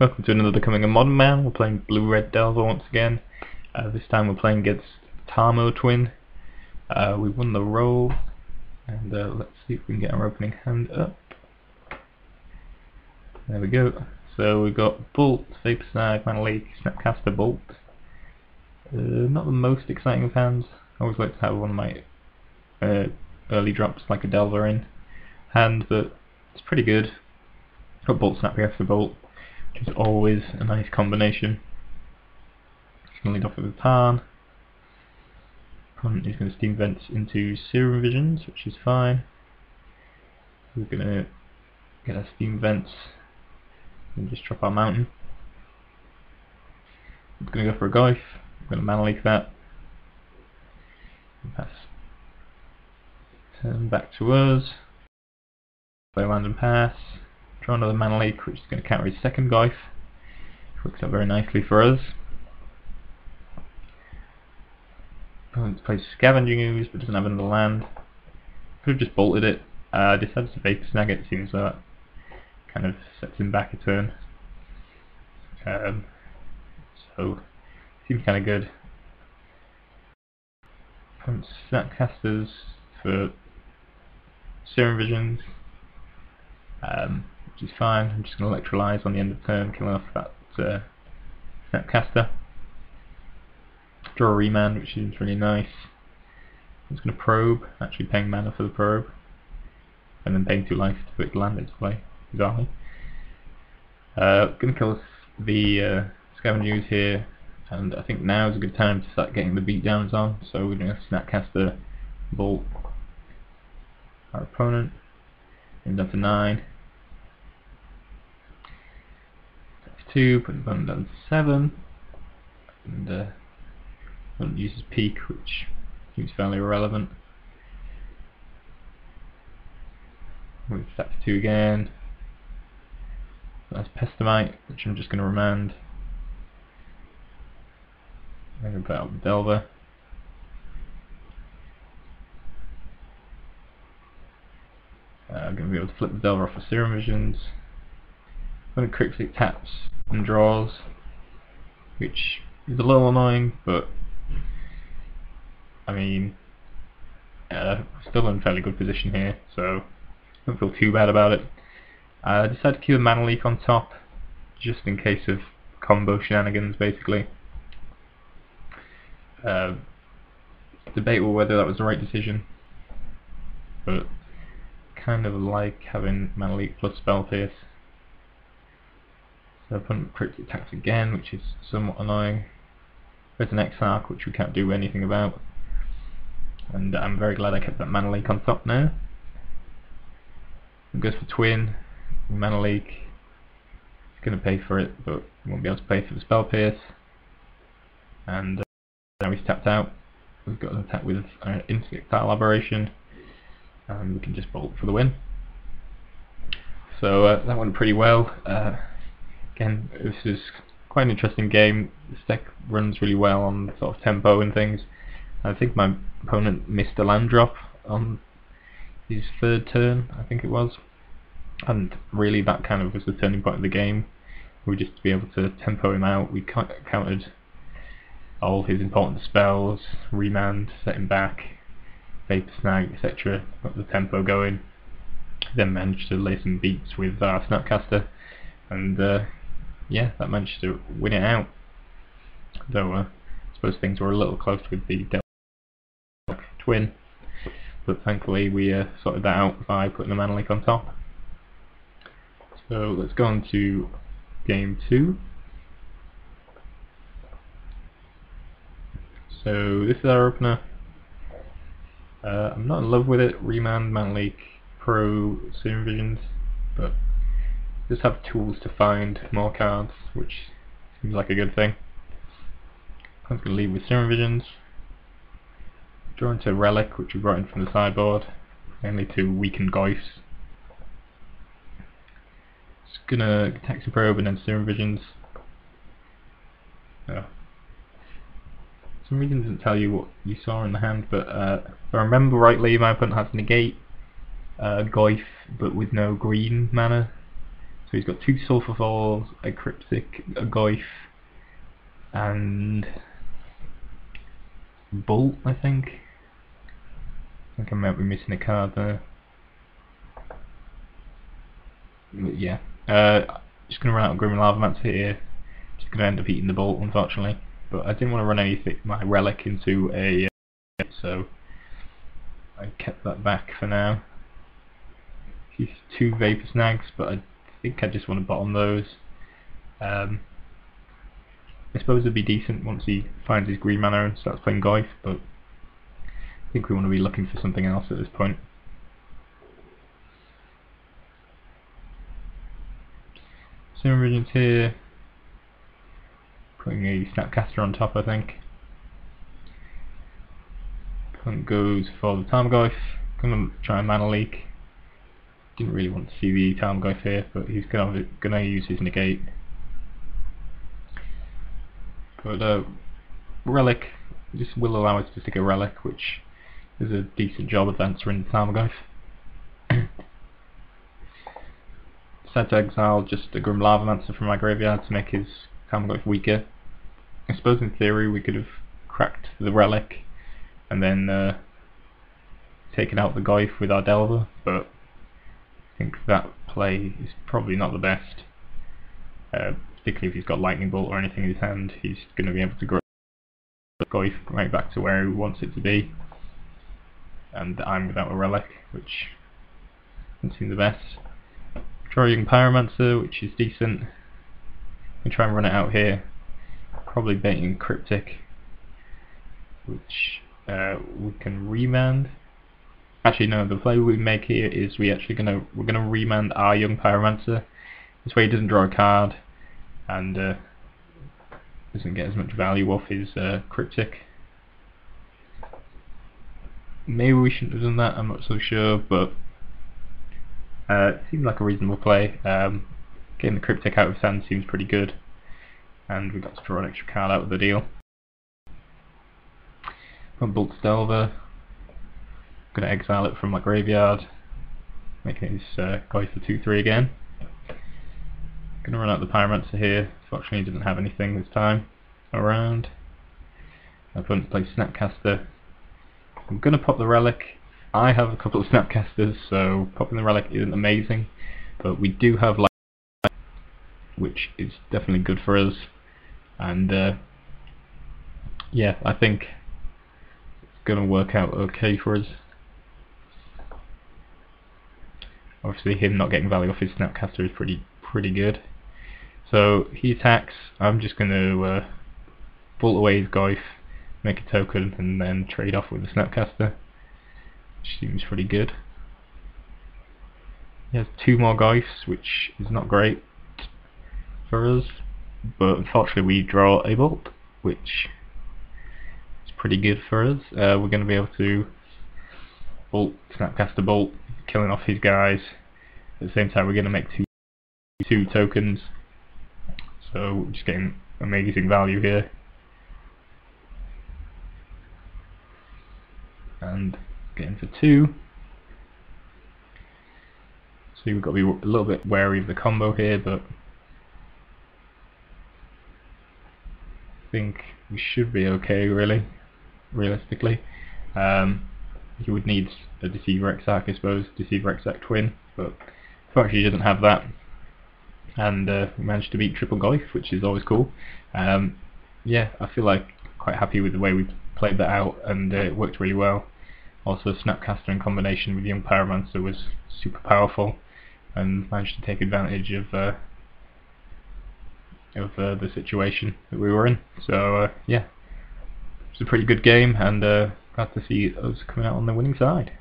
Welcome to another Becoming a Modern Man. We're playing Blue-Red Delver once again. This time we're playing against Tarmo-Twin. We won the roll, and let's see if we can get our opening hand up. There we go. So we've got Bolt, Vapor Snag, Mana Leak, Snapcaster, Bolt. Not the most exciting of hands. I always like to have one of my early drops like a Delver in hand, but it's pretty good. Got Bolt, Snapcaster, Bolt, which is always a nice combination. Just going to lead off with a Tarn. Opponent is going to Steam Vents into Serum Visions, which is fine. We're going to get our Steam Vents and just drop our Mountain. We're going to go for a Goif. We're going to Mana Leak that. Pass. Turn back to us. Play a random pass. Draw another Mana Leak, which is going to counter his second Goif. Works out very nicely for us. Opponent plays Scavenging Ooze, but doesn't have another land. Could have just bolted it. Decides to Vapor Snag it. Seems that kind of sets him back a turn. So seems kind of good. Opponent Snapcasters for Serum Visions. Which is fine. I'm just going to Electrolyze on the end of turn, killing off that Snapcaster. Draw a Remand, which is really nice. I'm just going to Probe, actually paying mana for the Probe, and then paying 2 life to put land into play, bizarrely. Going to kill the Scavenging Ooze here, and I think now is a good time to start getting the beatdowns on, so we're going to Snapcaster, Bolt our opponent, and down to 9. 2, put the opponent down to 7, and opponent uses Peak, which seems fairly irrelevant. Move that to 2 again. That's Pestamite, which I'm just going to remand. I'm going to put out the Delver. I'm going to be able to flip the Delver off of Serum Visions. I'm going to Cryptic taps and draws, which is a little annoying, but I mean, still in a fairly good position here, so don't feel too bad about it. I decided to keep a Mana Leak on top, just in case of combo shenanigans, basically. Debatable whether that was the right decision, but kind of like having Mana Leak plus Spell Pierce. So opponent Cryptic attacks again, which is somewhat annoying. There's an Exarch, which we can't do anything about. And I'm very glad I kept that Mana Leak on top now. It goes for Twin, Mana Leak. It's going to pay for it, but won't be able to pay for the Spell Pierce. And now he's tapped out. We've got an attack with Insectile Aberration, and we can just bolt for the win. So that went pretty well. Again, this is quite an interesting game. This deck runs really well on sort of tempo and things. I think my opponent missed a land drop on his 3rd turn, I think it was, and really that kind of was the turning point of the game. We just to be able to tempo him out. We countered all his important spells, Remand, set him back, Vapor Snag, etc. Got the tempo going. Then managed to lay some beats with our Snapcaster, and yeah, that managed to win it out. Though I suppose things were a little close with the Twin, but thankfully we sorted that out by putting the Mana Leak on top. So let's go on to game 2. So this is our opener. I'm not in love with it. Remand, Mana Leak, Pro, Serum Visions, but just have tools to find more cards, which seems like a good thing. I'm going to lead with Serum Visions. Draw into a Relic, which we brought in from the sideboard, mainly to weaken Goifs. Just gonna Taxi Probe and then Serum Visions. Some reason doesn't tell you what you saw in the hand, but if I remember rightly, my opponent has Negate, Goif, but with no green mana. So he's got 2 Sulphur Falls, a Cryptic, a Goyf, and Bolt, I think. I might be missing a card there. But yeah. Just going to run out of Grim Lavamancer here. Just going to end up eating the Bolt, unfortunately. But I didn't want to run anything, my Relic into a... so I kept that back for now. He's 2 Vapor Snags, but I think I just want to bottom those. I suppose it'd be decent once he finds his green mana and starts playing Goyf, but I think we want to be looking for something else at this point. Sim Regents here, putting a Snapcaster on top, I think. Opponent goes for the Tarmogoyf, gonna try and mana leak. Didn't really want to see the Tarmogoyf here, but he's gonna use his negate. But Relic just will allow us to stick a Relic, which is a decent job of answering the Tarmogoyf. Decided to exile just a Grim Lavamancer from my graveyard to make his Tarmogoyf weaker. I suppose in theory we could have cracked the Relic and then taken out the Goyf with our Delver, but I think that play is probably not the best. Particularly if he's got Lightning Bolt or anything in his hand, he's going to be able to grow the Goyf right back to where he wants it to be. And I'm without a Relic, which doesn't seem the best. Draw a Young Pyromancer, which is decent. We try and run it out here. Probably baiting Cryptic, which we can remand. Actually, no. The play we make here is we're gonna remand our Young Pyromancer. This way he doesn't draw a card and doesn't get as much value off his Cryptic. Maybe we shouldn't have done that. I'm not so sure, but it seemed like a reasonable play. Getting the Cryptic out of his hand seems pretty good, and we got to draw an extra card out of the deal. From Bolt Delver, gonna exile it from my graveyard, making his Goyf for 2/3 again. Gonna run out the Pyromancer here. Fortunately, he didn't have anything this time around. My opponent plays Snapcaster. I'm gonna pop the Relic. I have a couple of Snapcasters, so popping the Relic isn't amazing, but we do have Light, which is definitely good for us. And yeah, I think it's gonna work out okay for us. Obviously, him not getting value off his Snapcaster is pretty good. So he attacks. I'm just gonna bolt away his Goyf, make a token, and then trade off with the Snapcaster, which seems pretty good. He has 2 more Goyfs, which is not great for us, but unfortunately we draw a Bolt, which is pretty good for us. We're going to be able to Bolt, Snapcaster Bolt, killing off his guys. At the same time, we're going to make two tokens, so we're just getting amazing value here. And getting for 2. So we've got to be a little bit wary of the combo here, but I think we should be okay, really, realistically. He would need a Deceiver Exarch, I suppose, Deceiver Exarch Twin, but fortunately he doesn't have that. And we managed to beat triple Goyf, which is always cool. Yeah, I feel like quite happy with the way we played that out, and it worked really well. Also, Snapcaster in combination with Young Pyromancer was super powerful, and managed to take advantage of the situation that we were in. So yeah, it's a pretty good game, and glad to see us coming out on the winning side.